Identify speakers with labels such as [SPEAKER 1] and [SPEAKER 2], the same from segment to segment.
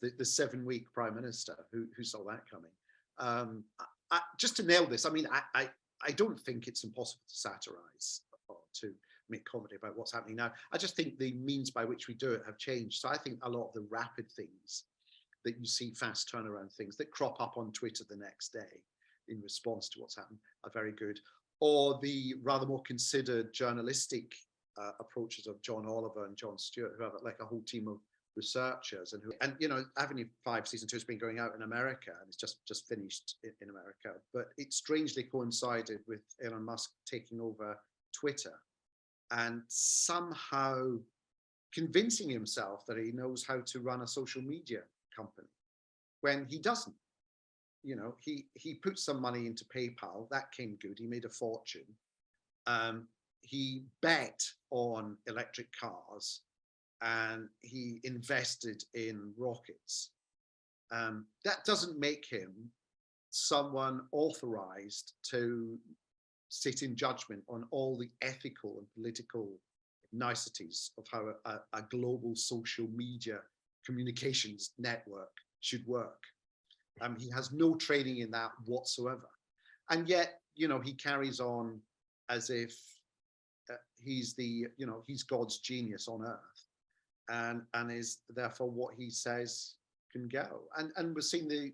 [SPEAKER 1] the 7-week prime minister who saw that coming. Just to nail this, I mean, I don't think it's impossible to satirize or to make comedy about what's happening now. I just think the means by which we do it have changed. So I think a lot of the rapid things that you see, fast turnaround things that crop up on Twitter the next day in response to what's happened, are very good. Or the rather more considered journalistic approaches of John Oliver and John Stewart, who have like a whole team of researchers, and you know, Avenue 5 season 2 has been going out in America, and it's just finished in America, but it strangely coincided with Elon Musk taking over Twitter and somehow convincing himself that he knows how to run a social media company when he doesn't. You know, he put some money into PayPal, that came good, he made a fortune. He bet on electric cars, and he invested in rockets. That doesn't make him someone authorized to sit in judgment on all the ethical and political niceties of how a global social media communications network should work. He has no training in that whatsoever. And yet, you know, he carries on as if he's he's God's genius on earth, and is therefore what he says can go. And we're seeing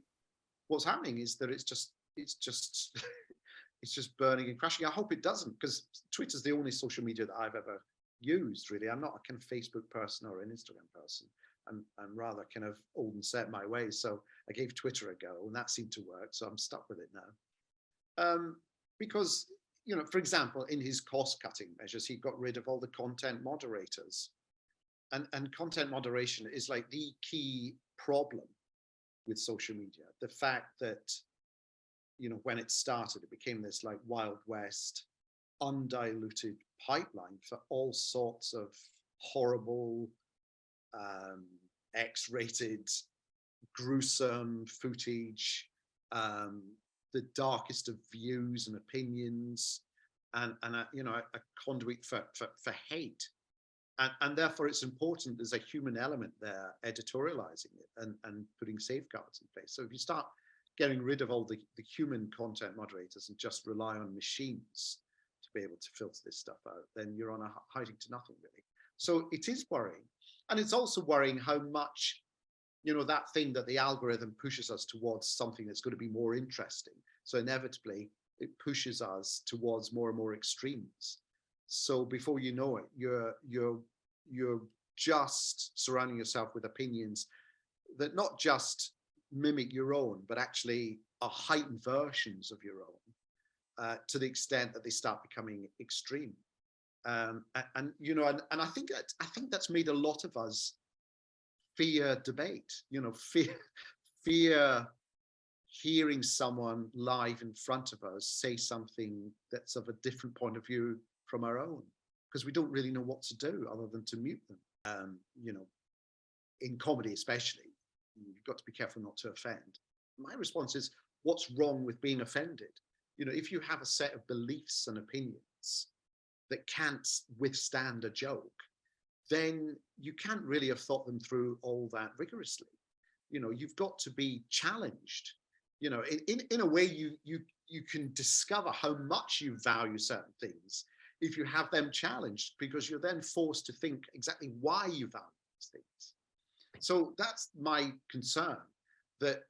[SPEAKER 1] what's happening is that it's just it's just burning and crashing. I hope it doesn't, because Twitter's the only social media that I've ever used, really. I'm not a kind of Facebook person or an Instagram person. I'm rather kind of old and set my ways. So I gave Twitter a go, and that seemed to work. So I'm stuck with it now. Because, you know, for example, in his cost-cutting measures, he got rid of all the content moderators. And content moderation is like the key problem with social media. The fact that, you know, when it started, it became this like Wild West, undiluted pipeline for all sorts of horrible, X-rated, gruesome footage, the darkest of views and opinions, and you know, a conduit for hate. And therefore it's important there's a human element there, editorializing it and putting safeguards in place. So if you start getting rid of all the human content moderators and just rely on machines to be able to filter this stuff out, then you're on a hiding to nothing, really. So it is worrying. And it's also worrying how much, you know, that thing that the algorithm pushes us towards something that's going to be more interesting. So inevitably, it pushes us towards more and more extremes. So before you know it, you're just surrounding yourself with opinions that not just mimic your own, but actually are heightened versions of your own, to the extent that they start becoming extreme. And you know, and I think that's made a lot of us fear debate. You know, fear hearing someone live in front of us say something that's of a different point of view from our own, because we don't really know what to do other than to mute them. You know, in comedy especially, you've got to be careful not to offend. My response is, what's wrong with being offended? You know, if you have a set of beliefs and opinions that can't withstand a joke, then you can't really have thought them through all that rigorously. You know, you've got to be challenged. You know, in a way, you can discover how much you value certain things if you have them challenged, because you're then forced to think exactly why you value these things. So that's my concern, that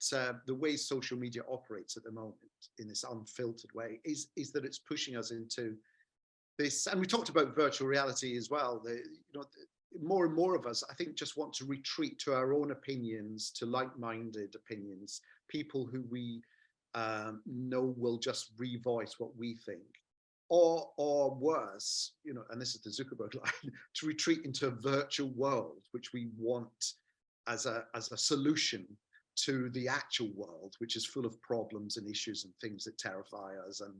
[SPEAKER 1] the way social media operates at the moment in this unfiltered way is that it's pushing us into this. And we talked about virtual reality as well. More and more of us, I think, just want to retreat to our own opinions, to like-minded opinions, people who we know will just revoice what we think. Or worse, you know, and this is the Zuckerberg line, to retreat into a virtual world, which we want as a solution to the actual world, which is full of problems and issues and things that terrify us, and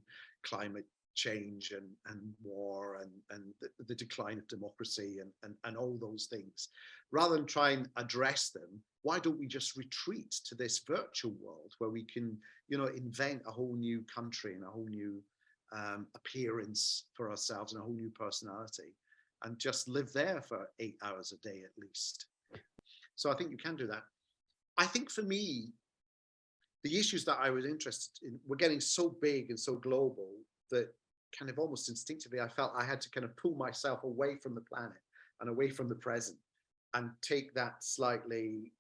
[SPEAKER 1] climate change and war and the decline of democracy and all those things. Rather than try and address them, why don't we just retreat to this virtual world where we can, you know, invent a whole new country and a whole new appearance for ourselves and a whole new personality, and just live there for 8 hours a day at least. So I think you can do that. I think for me, the issues that I was interested in were getting so big and so global that kind of almost instinctively I felt I had to kind of pull myself away from the planet and away from the present and take that slightly,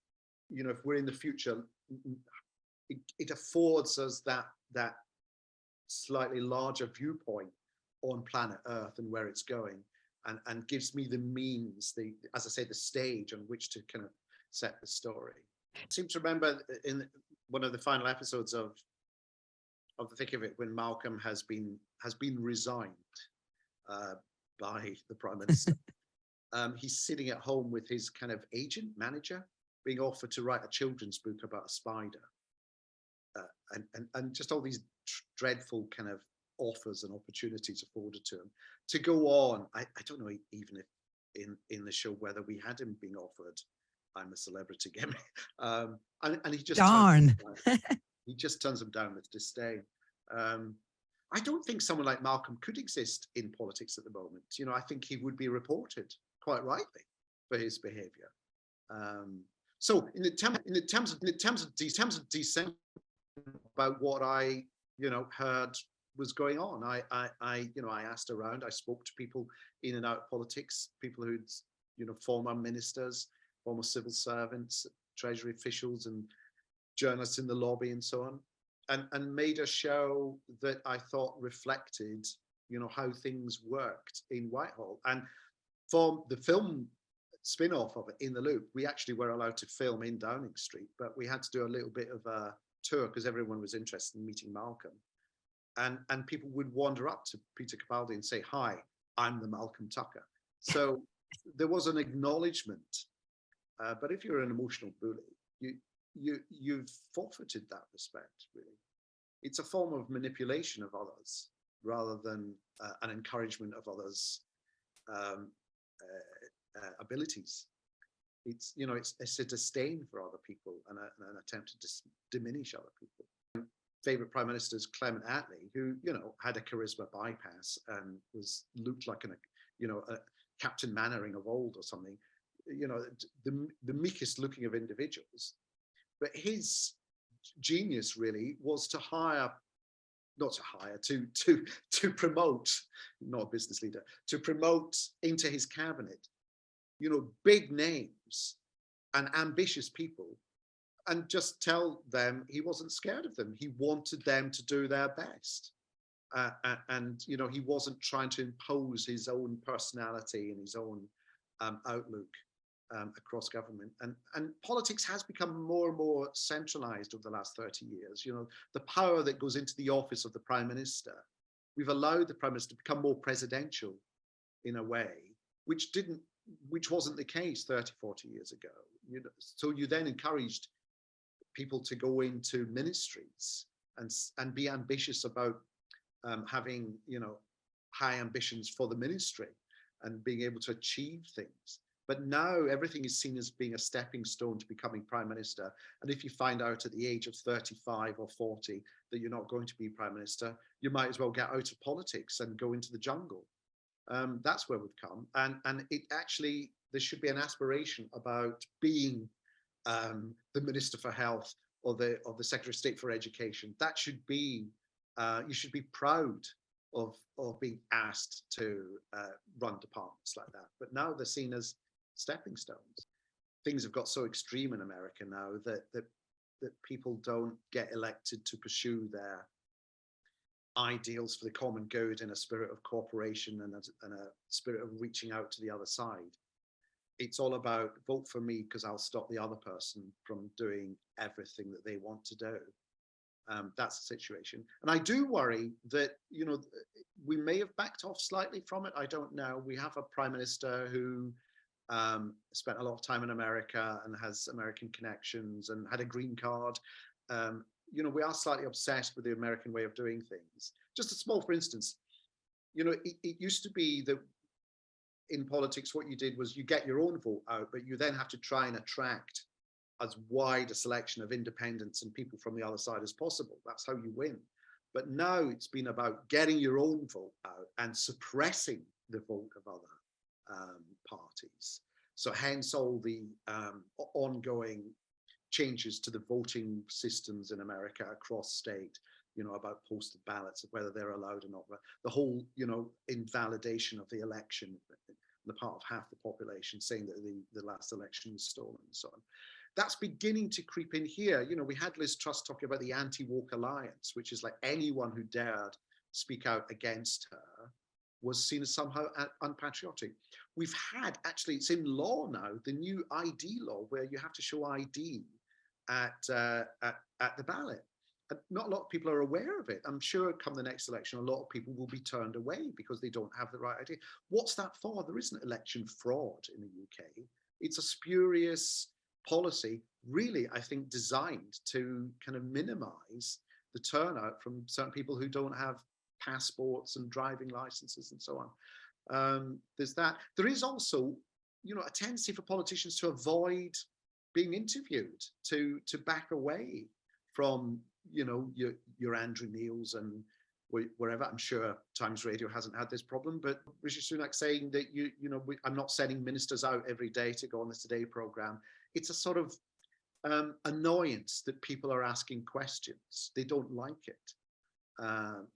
[SPEAKER 1] if we're in the future, it affords us that slightly larger viewpoint on planet Earth and where it's going, and gives me the means, as I say, the stage on which to kind of set the story. I seem to remember in one of the final episodes of The Thick of It, when Malcolm has been resigned by the Prime Minister. He's sitting at home with his kind of manager, being offered to write a children's book about a spider, and just all these dreadful kind of offers and opportunities afforded to him to go on. I don't know even if in the show whether we had him being offered I'm a Celebrity gimmick, and he just he just turns them down with disdain. I don't think someone like Malcolm could exist in politics at the moment. I think he would be reported quite rightly for his behaviour. So in terms of dissent about what I heard was going on, I asked around. I spoke to people in and out of politics, people who'd former ministers, former civil servants, treasury officials, and journalists in the lobby, and so on, and made a show that I thought reflected how things worked in Whitehall. And for the film spin-off of it, In the Loop, we actually were allowed to film in Downing Street, but we had to do a little bit of a tour because everyone was interested in meeting Malcolm, and people would wander up to Peter Capaldi and say, "Hi, I'm the Malcolm Tucker." So there was an acknowledgement, but if you're an emotional bully, you've forfeited that respect. Really, it's a form of manipulation of others rather than an encouragement of others' abilities. It's it's a disdain for other people and an attempt to diminish other people. Favorite prime minister is Clement Attlee, who had a charisma bypass and looked like a Captain Mannering of old or something. The meekest looking of individuals, but his genius really was to promote, not a business leader, to promote into his cabinet big names and ambitious people, and just tell them he wasn't scared of them. He wanted them to do their best. And he wasn't trying to impose his own personality and his own outlook across government. And politics has become more and more centralized over the last 30 years. The power that goes into the office of the Prime Minister, we've allowed the Prime Minister to become more presidential in a way, which wasn't the case 30, 40 years ago. So you then encouraged people to go into ministries and be ambitious about having high ambitions for the ministry and being able to achieve things. But now everything is seen as being a stepping stone to becoming Prime Minister. And if you find out at the age of 35 or 40 that you're not going to be Prime Minister, you might as well get out of politics and go into the jungle. That's where we've come. And it actually, there should be an aspiration about being the Minister for Health or the Secretary of State for Education. That should be, you should be proud of being asked to run departments like that. But now they're seen as stepping stones. Things have got so extreme in America now that people don't get elected to pursue their ideals for the common good in a spirit of cooperation and a spirit of reaching out to the other side. It's all about vote for me because I'll stop the other person from doing everything that they want to do. That's the situation. And I do worry that, we may have backed off slightly from it. I don't know. We have a Prime Minister who spent a lot of time in America and has American connections and had a green card. We are slightly obsessed with the American way of doing things. Just a small, for instance, it used to be that in politics, what you did was you get your own vote out, but you then have to try and attract as wide a selection of independents and people from the other side as possible. That's how you win. But now it's been about getting your own vote out and suppressing the vote of other parties. So hence all the ongoing changes to the voting systems in America across state, about postal ballots, whether they're allowed or not. The whole, invalidation of the election on the part of half the population, saying that the last election was stolen and so on. That's beginning to creep in here. We had Liz Truss talking about the anti-woke alliance, which is like anyone who dared speak out against her was seen as somehow unpatriotic. We've had, actually, it's in law now, the new ID law, where you have to show ID at the ballot. And not a lot of people are aware of it. I'm sure come the next election, a lot of people will be turned away because they don't have the right idea. What's that for? There isn't election fraud in the UK. It's a spurious policy, really, I think, designed to kind of minimize the turnout from certain people who don't have passports and driving licenses and so on. There's that. There is also, a tendency for politicians to avoid being interviewed, to back away from, your Andrew Neils and wherever. I'm sure Times Radio hasn't had this problem, but Rishi Sunak saying that I'm not sending ministers out every day to go on the Today programme. It's a sort of annoyance that people are asking questions. They don't like it.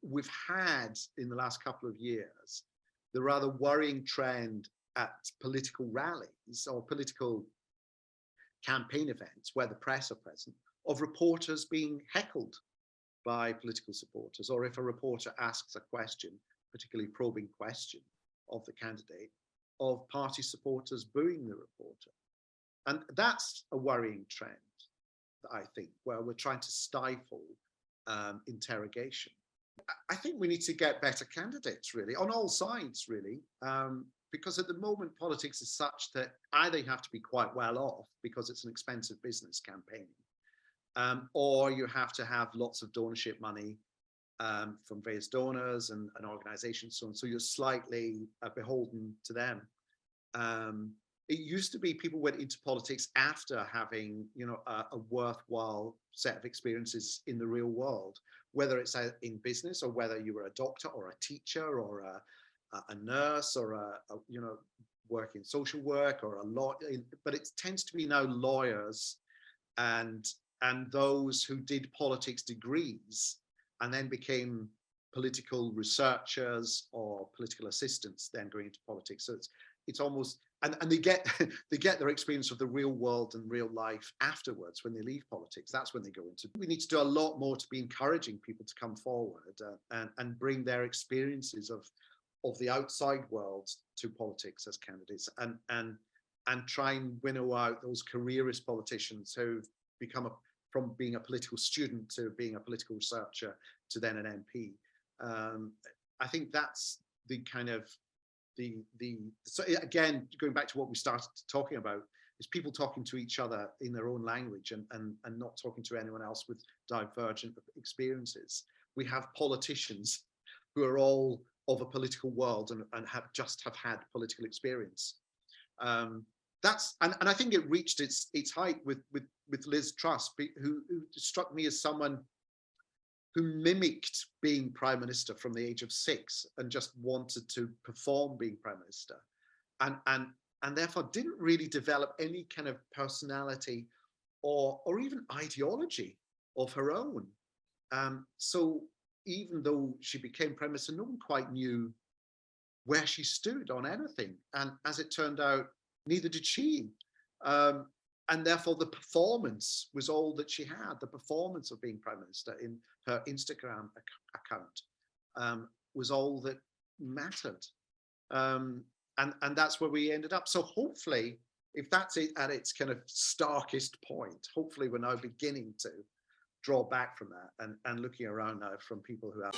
[SPEAKER 1] We've had in the last couple of years the rather worrying trend at political rallies or political campaign events where the press are present, of reporters being heckled by political supporters, or if a reporter asks a question, particularly probing question of the candidate, of party supporters booing the reporter. And that's a worrying trend, I think, where we're trying to stifle interrogation. I think we need to get better candidates, really, on all sides, really, because at the moment politics is such that either you have to be quite well off because it's an expensive business campaigning, or you have to have lots of donorship money from various donors and organizations, so on. So you're slightly beholden to them. It used to be people went into politics after having, a worthwhile set of experiences in the real world, whether it's in business or whether you were a doctor or a teacher or a nurse or work in social work or a law. But it tends to be now lawyers and those who did politics degrees and then became political researchers or political assistants, then going into politics. So it's almost, and they get their experience of the real world and real life afterwards when they leave politics. That's when they go into. We need to do a lot more to be encouraging people to come forward and bring their experiences of the outside world to politics as candidates, and try and winnow out those careerist politicians who've become from being a political student to being a political researcher to then an MP. I think that's the kind of so again, going back to what we started talking about, is people talking to each other in their own language and not talking to anyone else with divergent experiences. We have politicians who are all of a political world and have had political experience. That's and I think it reached its height with Liz Truss, who struck me as someone who mimicked being prime minister from the age of 6 and just wanted to perform being prime minister, and therefore didn't really develop any kind of personality or even ideology of her own. So even though she became prime minister, no one quite knew where she stood on anything, and as it turned out, neither did she. And therefore, the performance was all that she had. The performance of being prime minister in her Instagram account was all that mattered. And that's where we ended up. So hopefully, if that's it at its kind of starkest point, hopefully we're now beginning to draw back from that and looking around now from people who have.